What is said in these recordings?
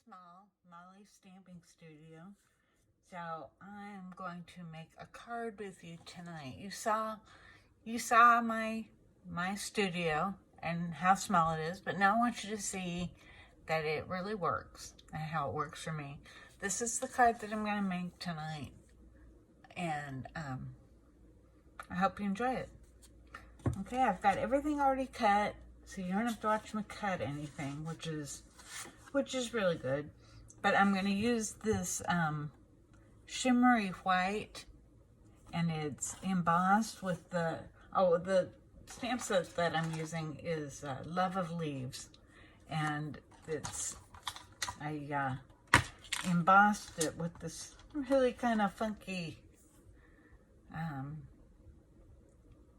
Small, Molly's Stamping Studio. So I'm going to make a card with you tonight. You saw my studio and how small it is, but now I want you to see that it really works and how it works for me. This is the card that I'm going to make tonight, and I hope you enjoy it. Okay, I've got everything already cut, so you don't have to watch me cut anything, which is really good. But I'm going to use this shimmery white, and it's embossed with the stamp set that I'm using is Love of Leaves, and I embossed it with this really kind of funky,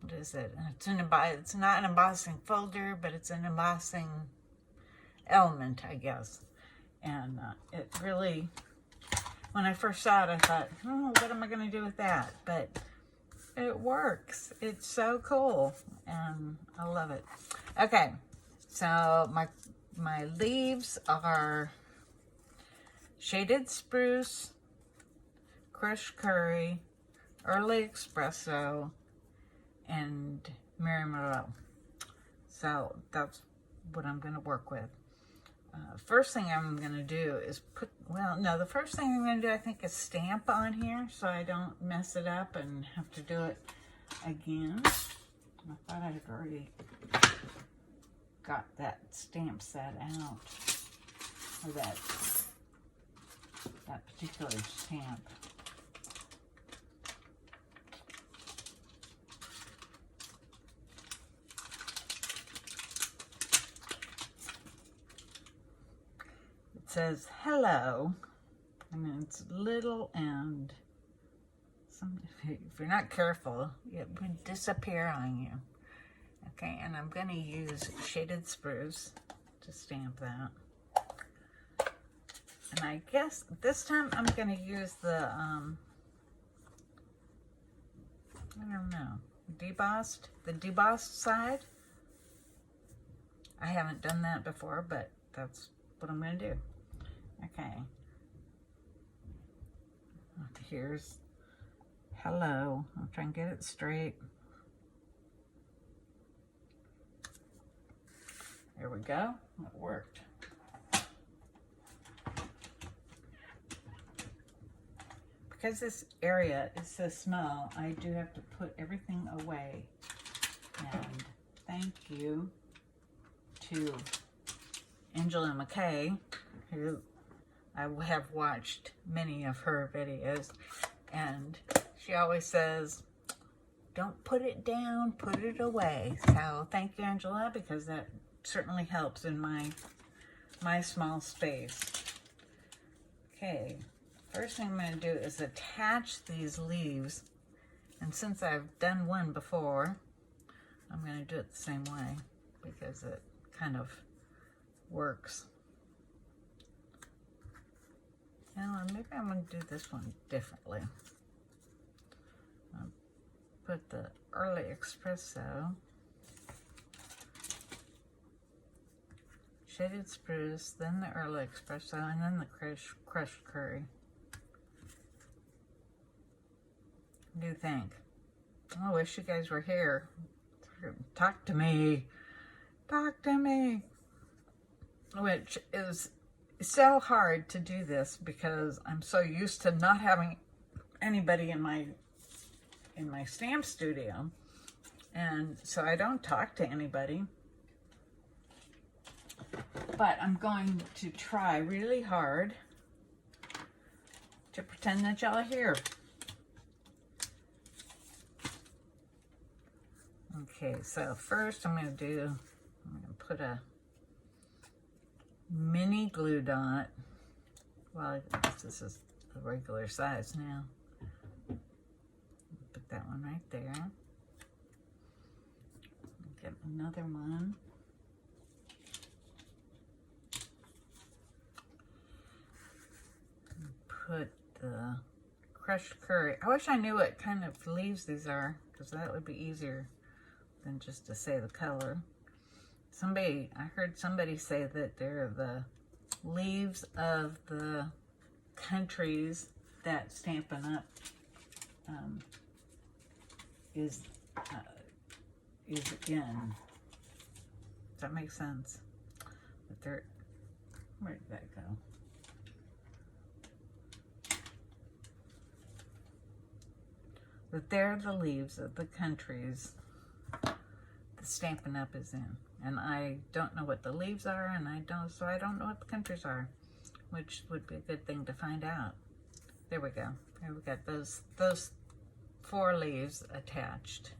what is it? It's not an embossing folder, but it's an embossing element, I guess. And it really, when I first saw it, I thought, oh, what am I going to do with that? But it works. It's so cool, and I love it. Okay, so my leaves are Shaded Spruce, Crushed Curry, Early Espresso, and Mary Merlot. So that's what I'm going to work with. First thing I'm going to do is the first thing I'm going to do, I think, is stamp on here so I don't mess it up and have to do it again. I thought I had already got that stamp set out, or that particular stamp. It says hello. I mean, it's little, and if you're not careful, it would disappear on you. Okay, and I'm going to use Shaded Spruce to stamp that. And I guess this time I'm going to use the, I don't know, the debossed side. I haven't done that before, but that's what I'm going to do. Okay. Here's hello. I'll try and get it straight. There we go. It worked. Because this area is so small, I do have to put everything away. And thank you to Angela McKay, who I have watched many of her videos, and she always says, don't put it down, put it away. So thank you, Angela, because that certainly helps in my small space. Okay, first thing I'm going to do is attach these leaves, and since I've done one before, I'm going to do it the same way because it kind of works. Now, maybe I'm going to do this one differently. I'll put the Early Espresso, Shaded Spruce, then the Early Espresso, and then the crushed curry. What do you think? I wish you guys were here. Talk to me. Talk to me. Which is so hard to do this because I'm so used to not having anybody in my stamp studio, and so I don't talk to anybody. But I'm going to try really hard to pretend that y'all are here. Okay, so first I'm going to put a mini glue dot. Well, I guess this is the regular size now. Put that one right there. Get another one. Put the crushed curry. I wish I knew what kind of leaves these are, because that would be easier than just to say the color. I heard somebody say that they're the leaves of the countries that Stampin' Up! Is in. Does that make sense? But they're, where did that go? But they're the leaves of the countries the Stampin' Up! Is in. And I don't know what the leaves are, and so I don't know what the countries are, which would be a good thing to find out. There we go. Here we got those 4 leaves attached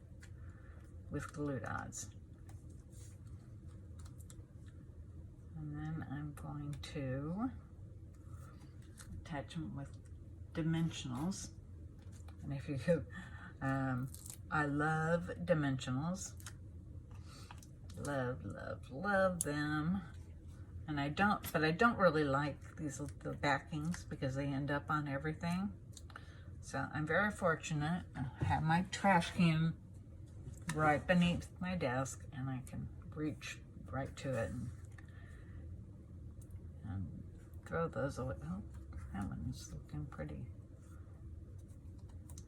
with glue dots. And then I'm going to attach them with dimensionals. And if you, I love dimensionals. Love them. And I don't really like the backings because they end up on everything. So I'm very fortunate. I have my trash can right beneath my desk, and I can reach right to it and throw those away. Oh, that one's looking pretty.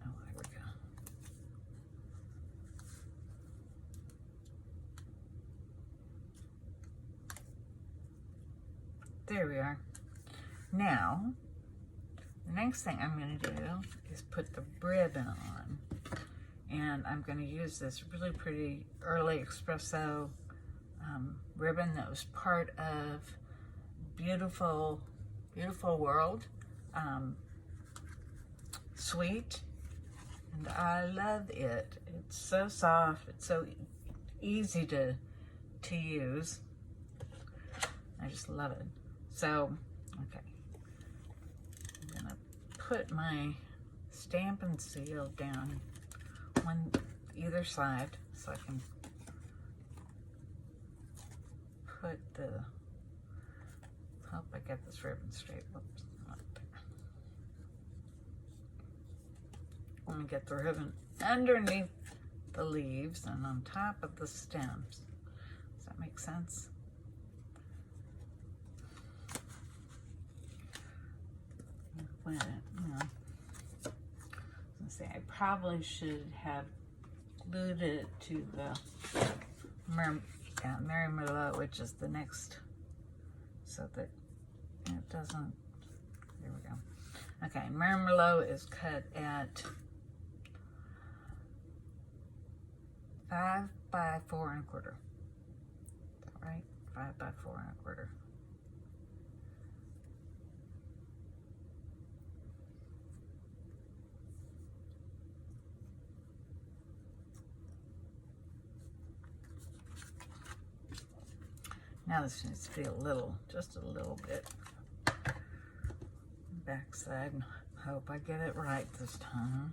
Oh, here we go. There we are. Now, the next thing I'm going to do is put the ribbon on. And I'm going to use this really pretty Early Espresso ribbon that was part of Beautiful World suite. And I love it. It's so soft. It's so easy to use. I just love it. So, okay. I'm going to put my Stampin' Seal down on either side so I can put hope I get this ribbon straight. Whoops, not there. Let me get the ribbon underneath the leaves and on top of the stems. Does that make sense? I probably should have glued it to the Mary Merlot, which is the next, so that it doesn't, there we go. Okay, Mary Merlot is cut at 5 by 4 1/4. Is that right? 5 by 4 1/4. Now this needs to be just a little bit backside. Hope I get it right this time.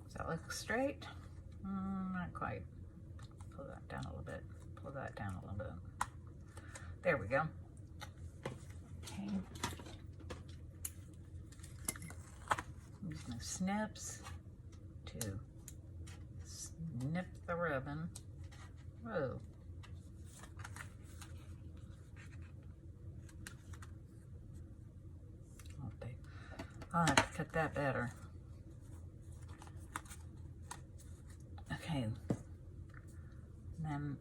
Does that look straight? Not quite. Pull that down a little bit. Pull that down a little bit. There we go. Okay. Use my snips to snip the ribbon. Whoa. I'll have to cut that better. Okay. Then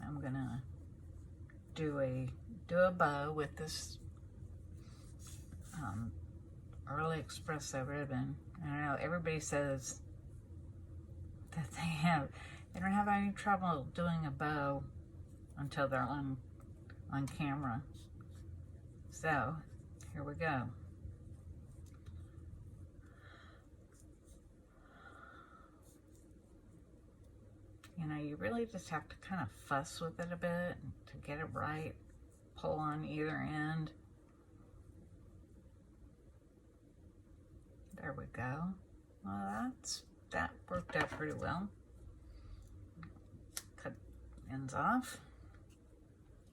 I'm gonna do a bow with this Early Espresso ribbon. I don't know, everybody says that they don't have any trouble doing a bow until they're on camera. So here we go. You know, you really just have to kind of fuss with it a bit to get it right. Pull on either end. There we go. Well, that worked out pretty well. Cut ends off.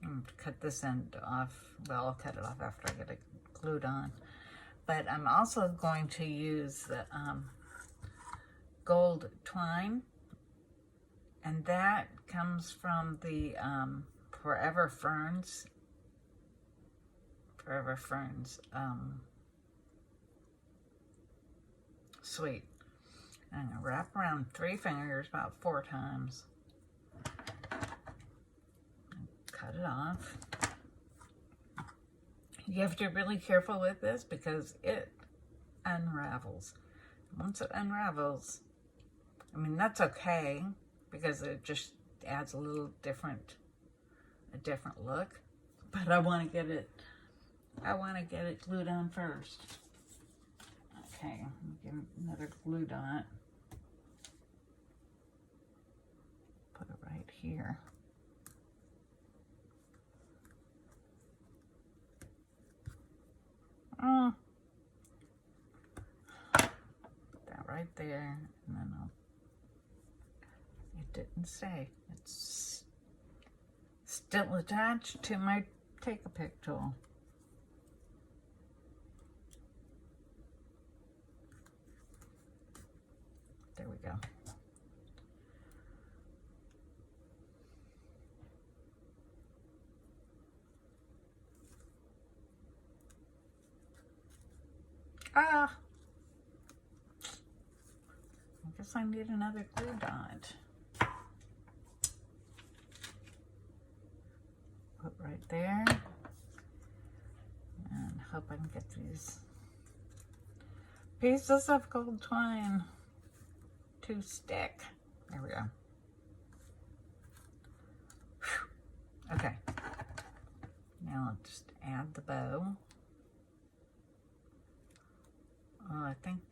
I'm going to cut this end off. Well, I'll cut it off after I get it glued on. But I'm also going to use the gold twine. And that comes from the Forever Ferns. Forever Ferns sweet. I'm going to wrap around 3 fingers about 4 times. Cut it off. You have to be really careful with this because it unravels. Once it unravels, I mean, that's okay because it just adds a little different, a different look. But I want to get it glued on first. Okay, give it another glue dot. Put it right here. Put that right there, and then it didn't stay. It's still attached to my Take-A-Pic tool. There we go. I guess I need another glue dot. Put right there. And hope I can get these pieces of gold twine to stick. There we go. Whew. Okay. Now I'll just add the bow. Oh, I think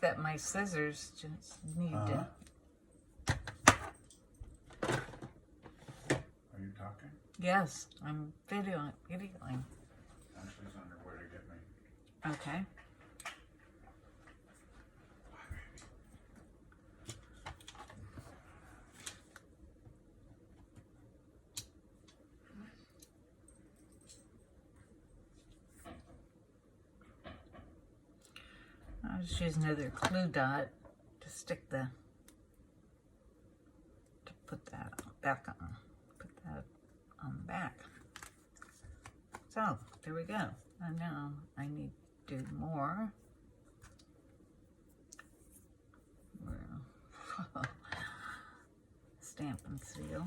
that my scissors just need to. Are you talking? Yes, I'm videoing. Ashley's underwear to get me. Okay. I'll just use another glue dot to stick to put that back on. Put that on the back. So, there we go. And now I need to do more. Stamp and seal.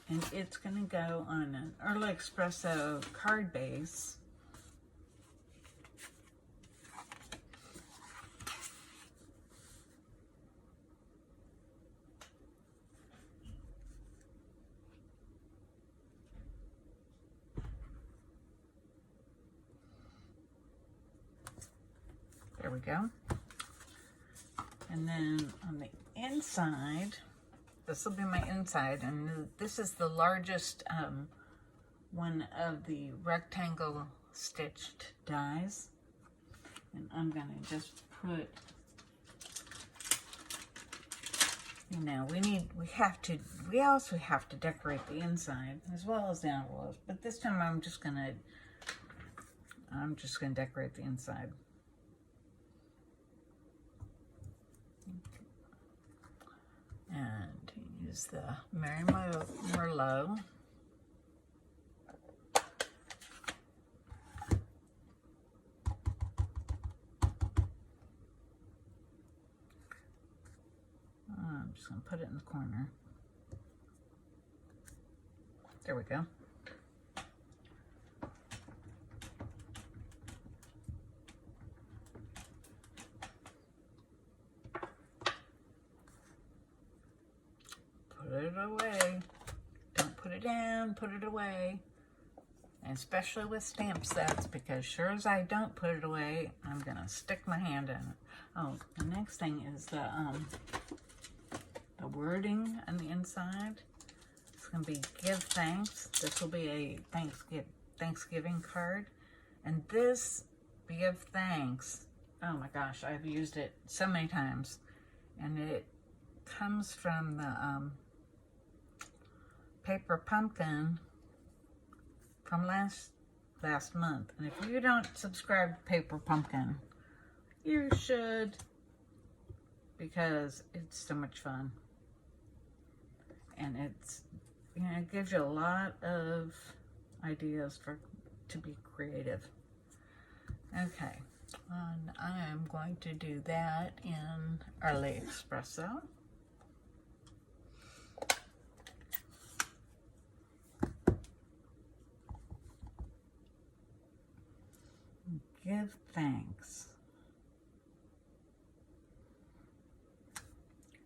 And it's going to go on an Early Espresso card base. There we go. And then on the inside, this will be my inside, and this is the largest one of the rectangle stitched dies. And I'm going to just put, you know, we also have to decorate the inside as well as the envelopes. But this time I'm just going to decorate the inside. And use the Mary Merlot. I'm just going to put it in the corner. There we go. Put it away. Don't put it down, put it away. And especially with stamp sets, because sure as I don't put it away, I'm going to stick my hand in it. Oh, the next thing is the wording on the inside. It's going to be give thanks. This will be a Thanksgiving card. And this Give thanks. Oh my gosh, I've used it so many times. And it comes from the Paper Pumpkin from last month. And if you don't subscribe to Paper Pumpkin, you should, because it's so much fun. And it's, you know, it gives you a lot of ideas to be creative. Okay, and I am going to do that in Early Espresso. Give thanks,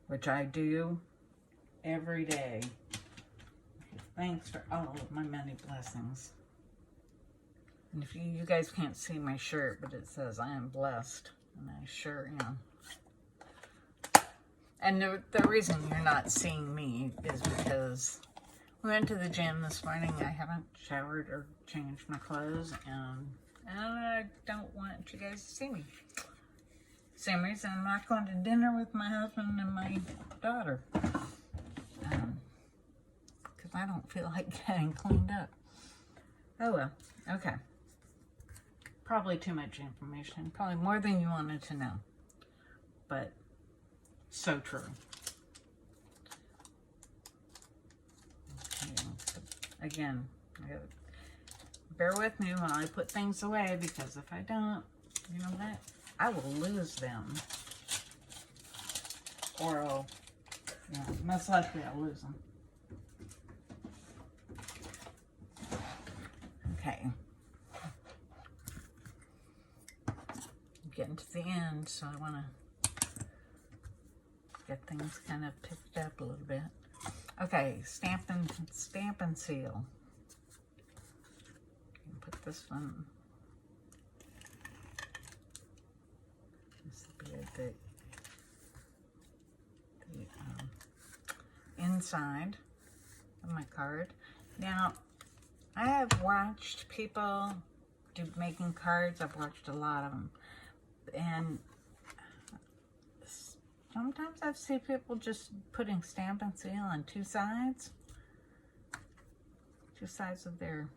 which I do every day. Give thanks for all of my many blessings. And if you guys can't see my shirt, but it says I am blessed, and I sure am. And the reason you're not seeing me is because we went to the gym this morning. I haven't showered or changed my clothes, and I don't want you guys to see me. Same reason I'm not going to dinner with my husband and my daughter. Because I don't feel like getting cleaned up. Oh well, okay. Probably too much information. Probably more than you wanted to know. But so true. Okay. Again, bear with me when I put things away, because if I don't, you know what? I will lose them. Or I'll, yeah, most likely I'll lose them. Okay. Getting to the end, so I want to get things kind of picked up a little bit. Okay, stamp and seal. Put this one. This will be the inside of my card. Now, I have watched people making cards. I've watched a lot of them. And sometimes I've seen people just putting stamp and seal on two sides of their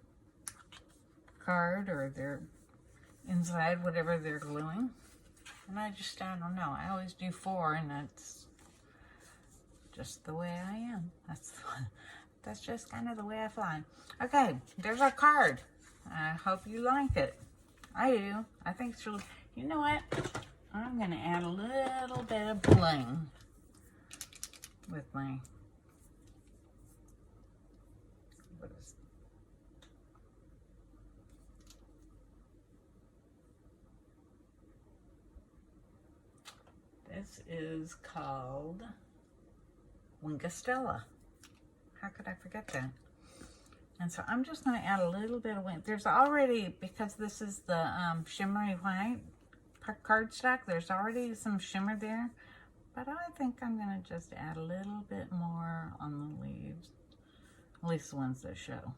card or their inside, whatever they're gluing. And I don't know. I always do 4, and that's just the way I am. That's just kind of the way I fly. Okay, there's our card. I hope you like it. I do. I think it's really... You know what? I'm going to add a little bit of bling with my... What is... This is called Wingstella. How could I forget that? And so I'm just going to add a little bit of wing. There's already, because this is the shimmery white cardstock, there's already some shimmer there. But I think I'm going to just add a little bit more on the leaves. At least the ones that show.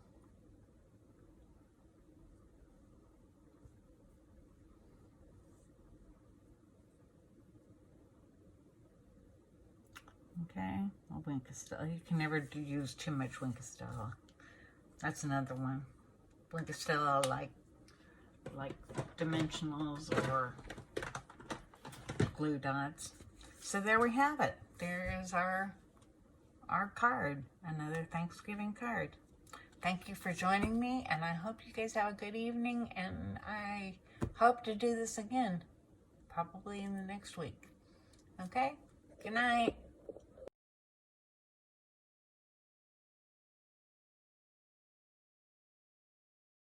Okay, well, Wingstella. You can never use too much Wingstella. That's another one. Wingstella, like dimensionals or glue dots. So there we have it. There is our card. Another Thanksgiving card. Thank you for joining me, and I hope you guys have a good evening, and I hope to do this again, probably in the next week. Okay? Good night.